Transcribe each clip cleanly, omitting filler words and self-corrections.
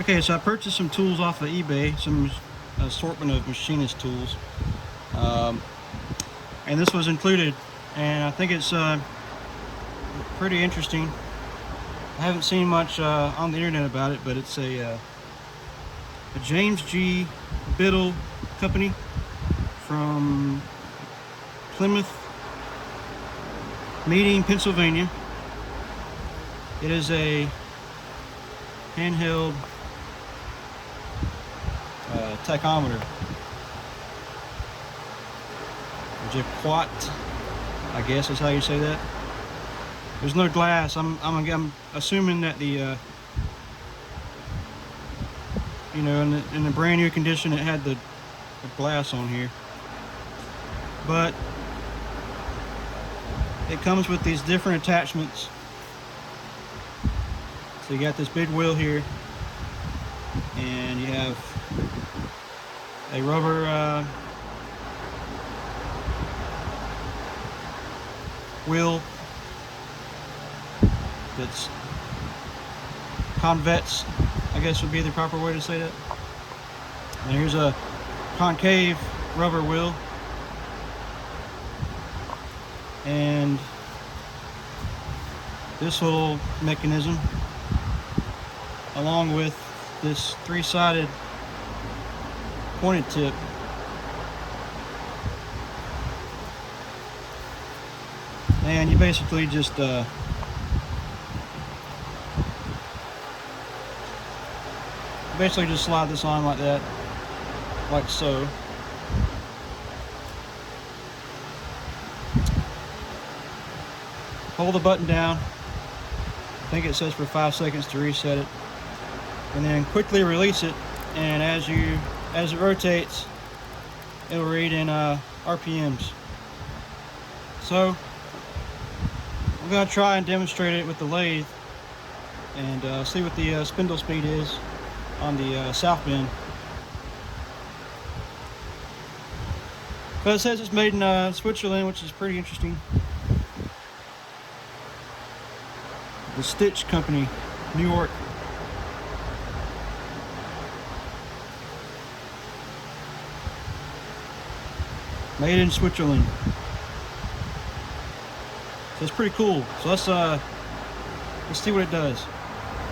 Okay, so I purchased some tools off of eBay, some assortment of machinist tools, and this was included, and I think it's pretty interesting. I haven't seen much on the internet about it, but it's a James G. Biddle Company from Plymouth Meeting, Pennsylvania. It is a handheld tachometer, Jaquat, I guess is how you say that. There's no glass. I'm assuming that the you know, in the brand new condition, it had the glass on here, but it comes with these different attachments. So you got this big wheel here, and you have a rubber wheel that's convex, I guess would be the proper way to say that. And here's a concave rubber wheel, and this little mechanism, along with this three-sided pointed tip. And you basically just slide this on like that, like so. Hold the button down. I think it says for 5 seconds to reset it, and then quickly release it, and as it rotates, it'll read in RPMs. So I'm going to try and demonstrate it with the lathe and see what the spindle speed is on the south bend. But it says it's made in Switzerland, which is pretty interesting. The Stitch Company, New York. Made in Switzerland. So it's pretty cool. So let's see what it does.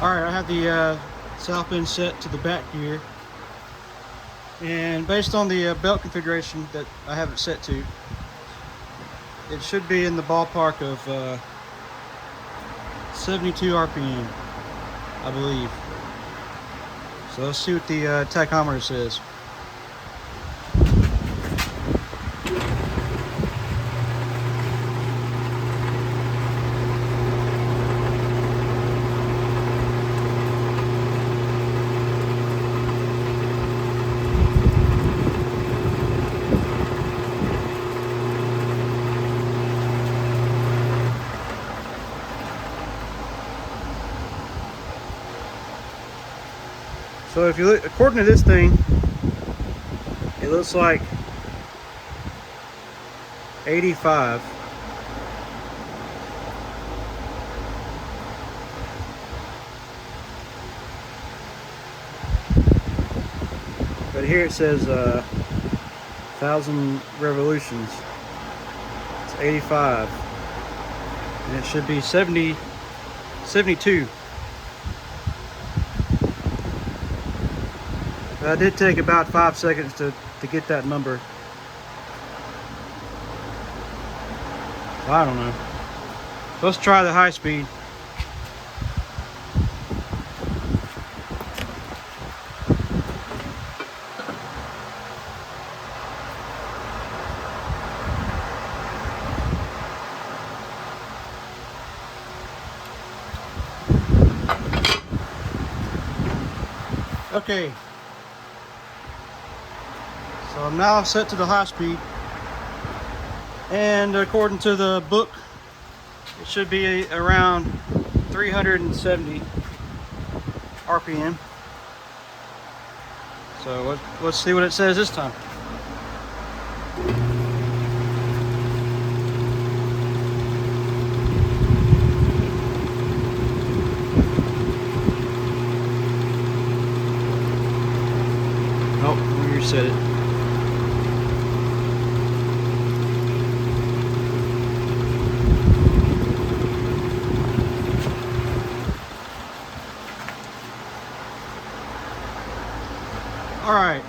Alright, I have the south bend set to the back gear, and based on the belt configuration that I have it set to, it should be in the ballpark of 72 RPM, I believe. So let's see what the tachometer says. So if you look, according to this thing, it looks like 85. But here it says 1,000 revolutions. It's 85. And it should be 72. It did take about 5 seconds to get that number. I don't know. Let's try the high speed. Okay. So I'm now set to the high speed, and according to the book, it should be around 370 RPM. So let's see what it says this time. reset it. All right.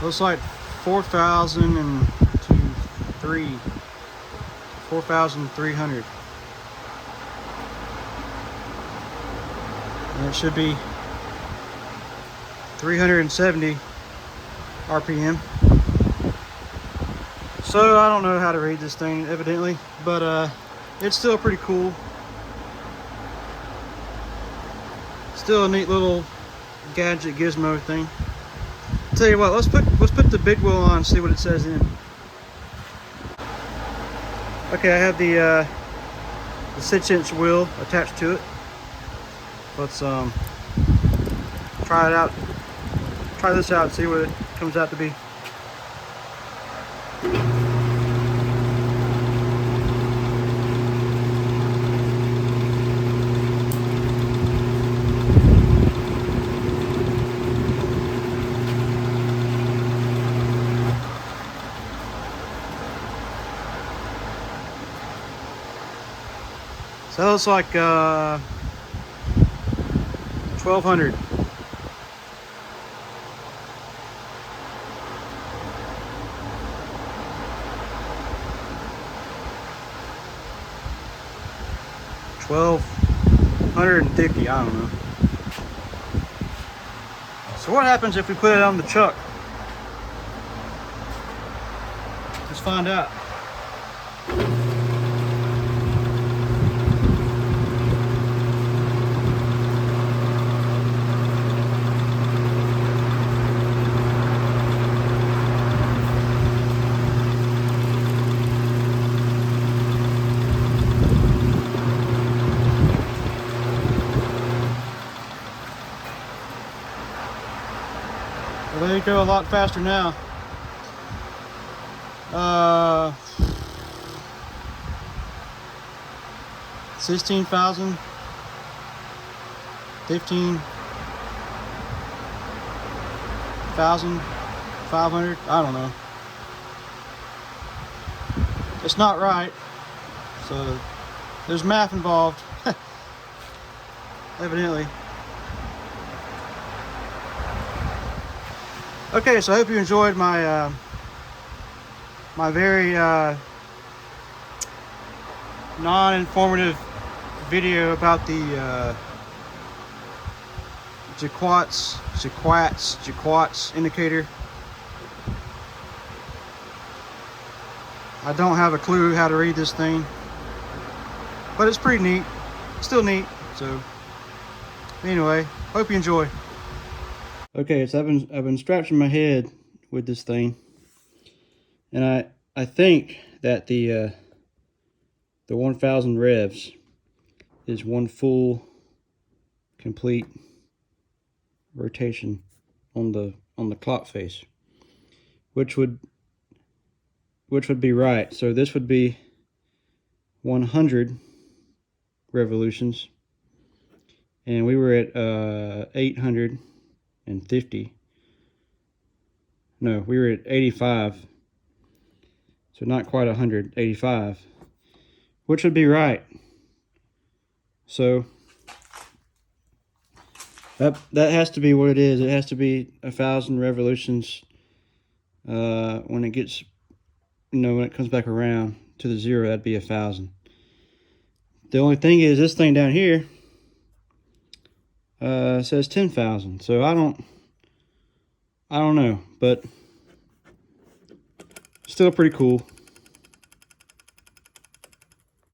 Looks like 4,300. And it should be 370 RPM. So I don't know how to read this thing evidently, but it's still pretty cool. Still a neat little gadget gizmo thing. Tell you what, let's put the big wheel on and see what it says in. Okay, I have the 6-inch wheel attached to it. Let's try it out. Try this out and see what it comes out to be. So that looks like 1,200. $1,250, I don't know. So what happens if we put it on the chuck? Let's find out. Well, they go a lot faster now. 16,000, 15,500. I don't know. It's not right. So there's math involved, evidently. Okay, so I hope you enjoyed my my very non-informative video about the Jaquats indicator. I don't have a clue how to read this thing, but it's pretty neat. Still neat. So anyway, hope you enjoy. Okay, so I've been scratching my head with this thing, and I think that the 1,000 revs is one full complete rotation on the clock face, which would be right. So this would be 100 revolutions, and we were at 850. No, we were at 85. So not quite 100, 85, which would be right. So that has to be what it is. It has to be 1,000 revolutions when it gets, when it comes back around to the zero. That'd be 1,000. The only thing is, this thing down here says 10,000. So I don't know, but still pretty cool.